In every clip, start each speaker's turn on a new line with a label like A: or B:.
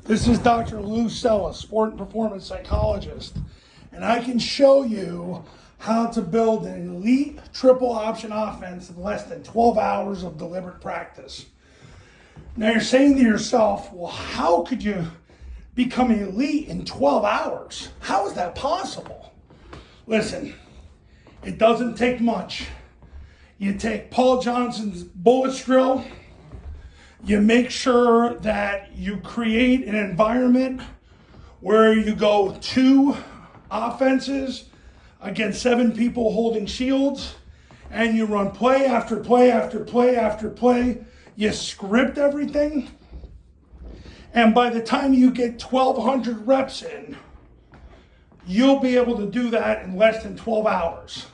A: This is Dr. Lou Cella, sport and performance psychologist, and I can show you how to build an elite triple option offense in less than 12 hours of deliberate practice. Now you're saying to yourself, well, how could you become an elite in 12 hours? How is that possible? Listen, it doesn't take much. You take Paul Johnson's bullets drill. You make sure that you create an environment where you go 2 offenses against 7 people holding shields, and you run play after play after play after play. You script everything, and by the time you get 1,200 reps in, you'll be able to do that in less than 12 hours.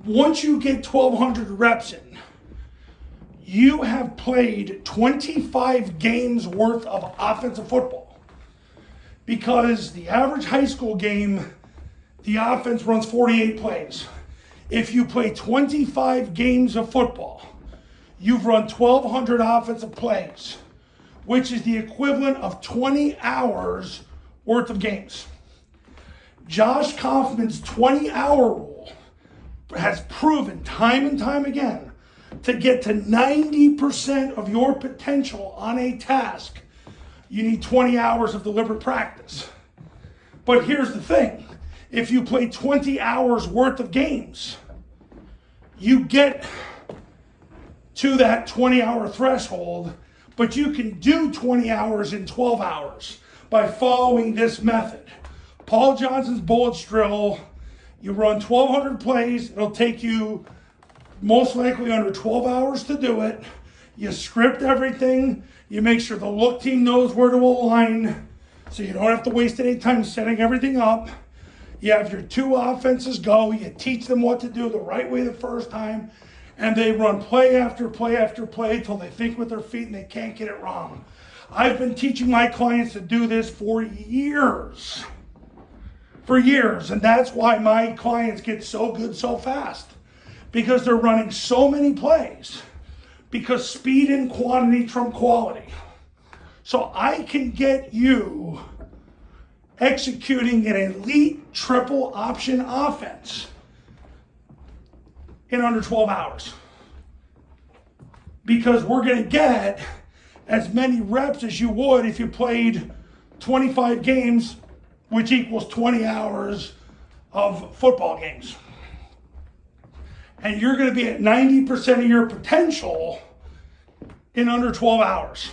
A: Once you get 1,200 reps in, you have played 25 games worth of offensive football, because the average high school game, the offense runs 48 plays. If you play 25 games of football, you've run 1,200 offensive plays, which is the equivalent of 20 hours worth of games. Josh Kaufman's 20-hour rule has proven time and time again to get to 90% of your potential on a task, you need 20 hours of deliberate practice. But here's the thing. If you play 20 hours worth of games, you get to that 20-hour threshold, but you can do 20 hours in 12 hours by following this method. Paul Johnson's bullets drill, you run 1,200 plays. It'll take you most likely under 12 hours to do it. You script everything. You make sure the look team knows where to align, so you don't have to waste any time setting everything up. You have your 2 offenses go. You teach them what to do the right way the first time, and they run play after play after play until they think with their feet and they can't get it wrong. I've been teaching my clients to do this for years. And that's why my clients get so good so fast, because they're running so many plays, because speed and quantity trump quality. So I can get you executing an elite triple option offense in under 12 hours, because we're going to get as many reps as you would if you played 25 games, which equals 20 hours of football games. And you're going to be at 90% of your potential in under 12 hours.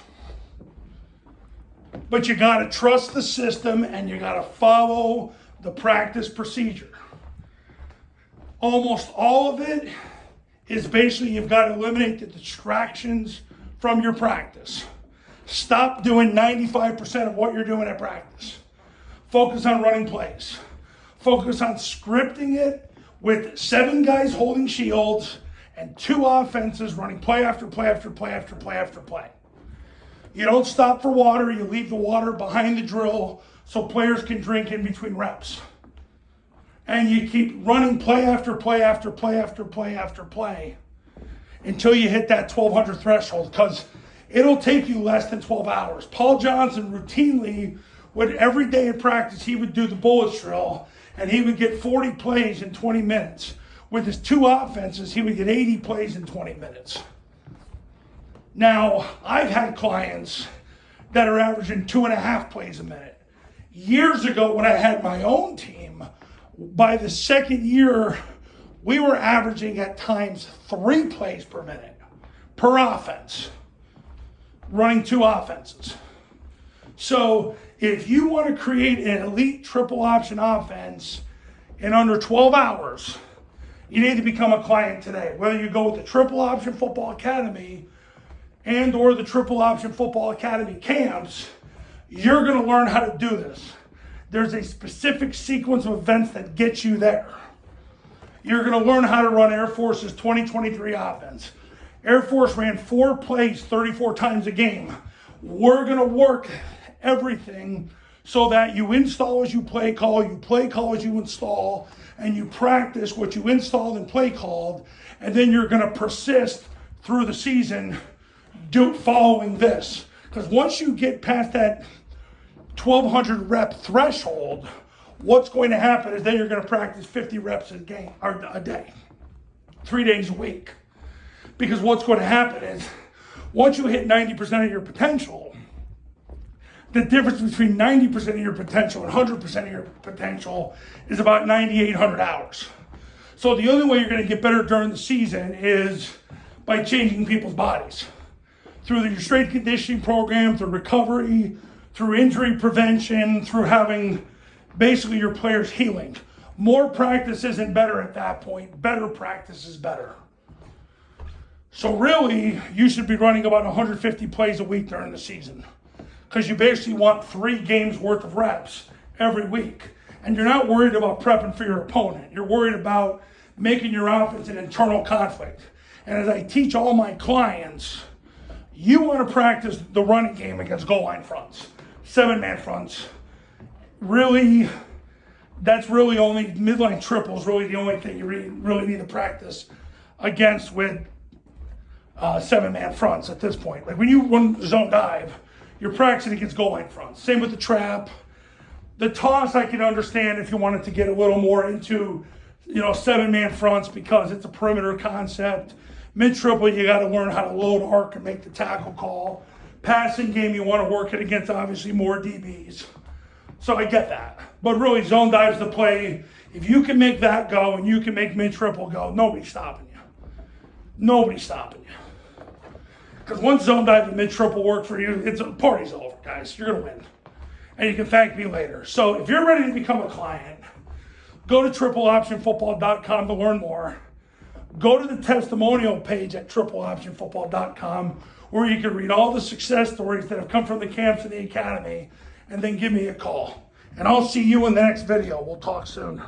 A: But you got to trust the system, and you got to follow the practice procedure. Almost all of it is basically you've got to eliminate the distractions from your practice. Stop doing 95% of what you're doing at practice. Focus on running plays. Focus on scripting it with 7 guys holding shields and 2 offenses running play after play after play after play after play. You don't stop for water. You leave the water behind the drill so players can drink in between reps. And you keep running play after play after play after play after play until you hit that 1,200 threshold, because it'll take you less than 12 hours. Paul Johnson routinely would, every day in practice, he would do the bullets drill, and he would get 40 plays in 20 minutes. With his 2 offenses, he would get 80 plays in 20 minutes. Now, I've had clients that are averaging 2.5 plays a minute. Years ago, when I had my own team, by the second year, we were averaging at times 3 plays per minute per offense, running 2 offenses. So if you want to create an elite triple option offense in under 12 hours, you need to become a client today. Whether you go with the Triple Option Football Academy and or the Triple Option Football Academy camps, you're going to learn how to do this. There's a specific sequence of events that get you there. You're going to learn how to run Air Force's 2023 offense. Air Force ran 4 plays 34 times a game. We're going to work everything so that you install as you play call as you install, and you practice what you installed and play called, and then you're going to persist through the season following this. Because once you get past that 1,200 rep threshold, what's going to happen is then you're going to practice 50 reps a game or a day, 3 days a week. Because what's going to happen is once you hit 90% of your potential, the difference between 90% of your potential and 100% of your potential is about 9,800 hours. So the only way you're going to get better during the season is by changing people's bodies. Through your strength conditioning program, through recovery, through injury prevention, through having basically your players healing. More practice isn't better at that point. Better practice is better. So really, you should be running about 150 plays a week during the season, because you basically want 3 games worth of reps every week. And you're not worried about prepping for your opponent. You're worried about making your offense an internal conflict. And as I teach all my clients, you want to practice the running game against goal line fronts, 7-man fronts. Really, that's really only midline triples, really the only thing you really need to practice against with 7-man fronts at this point. Like when you run zone dive, you're practicing against goal line fronts. Same with the trap. The toss I can understand if you wanted to get a little more into, 7-man fronts because it's a perimeter concept. Mid-triple, you got to learn how to load arc and make the tackle call. Passing game, you want to work it against obviously more DBs. So I get that. But really, zone dive's the play. If you can make that go and you can make mid-triple go, nobody's stopping you. Nobody's stopping you. Because once zone dive and mid-triple work for you, party's over, guys. You're going to win. And you can thank me later. So if you're ready to become a client, go to tripleoptionfootball.com to learn more. Go to the testimonial page at tripleoptionfootball.com where you can read all the success stories that have come from the camps and the academy, and then give me a call. And I'll see you in the next video. We'll talk soon.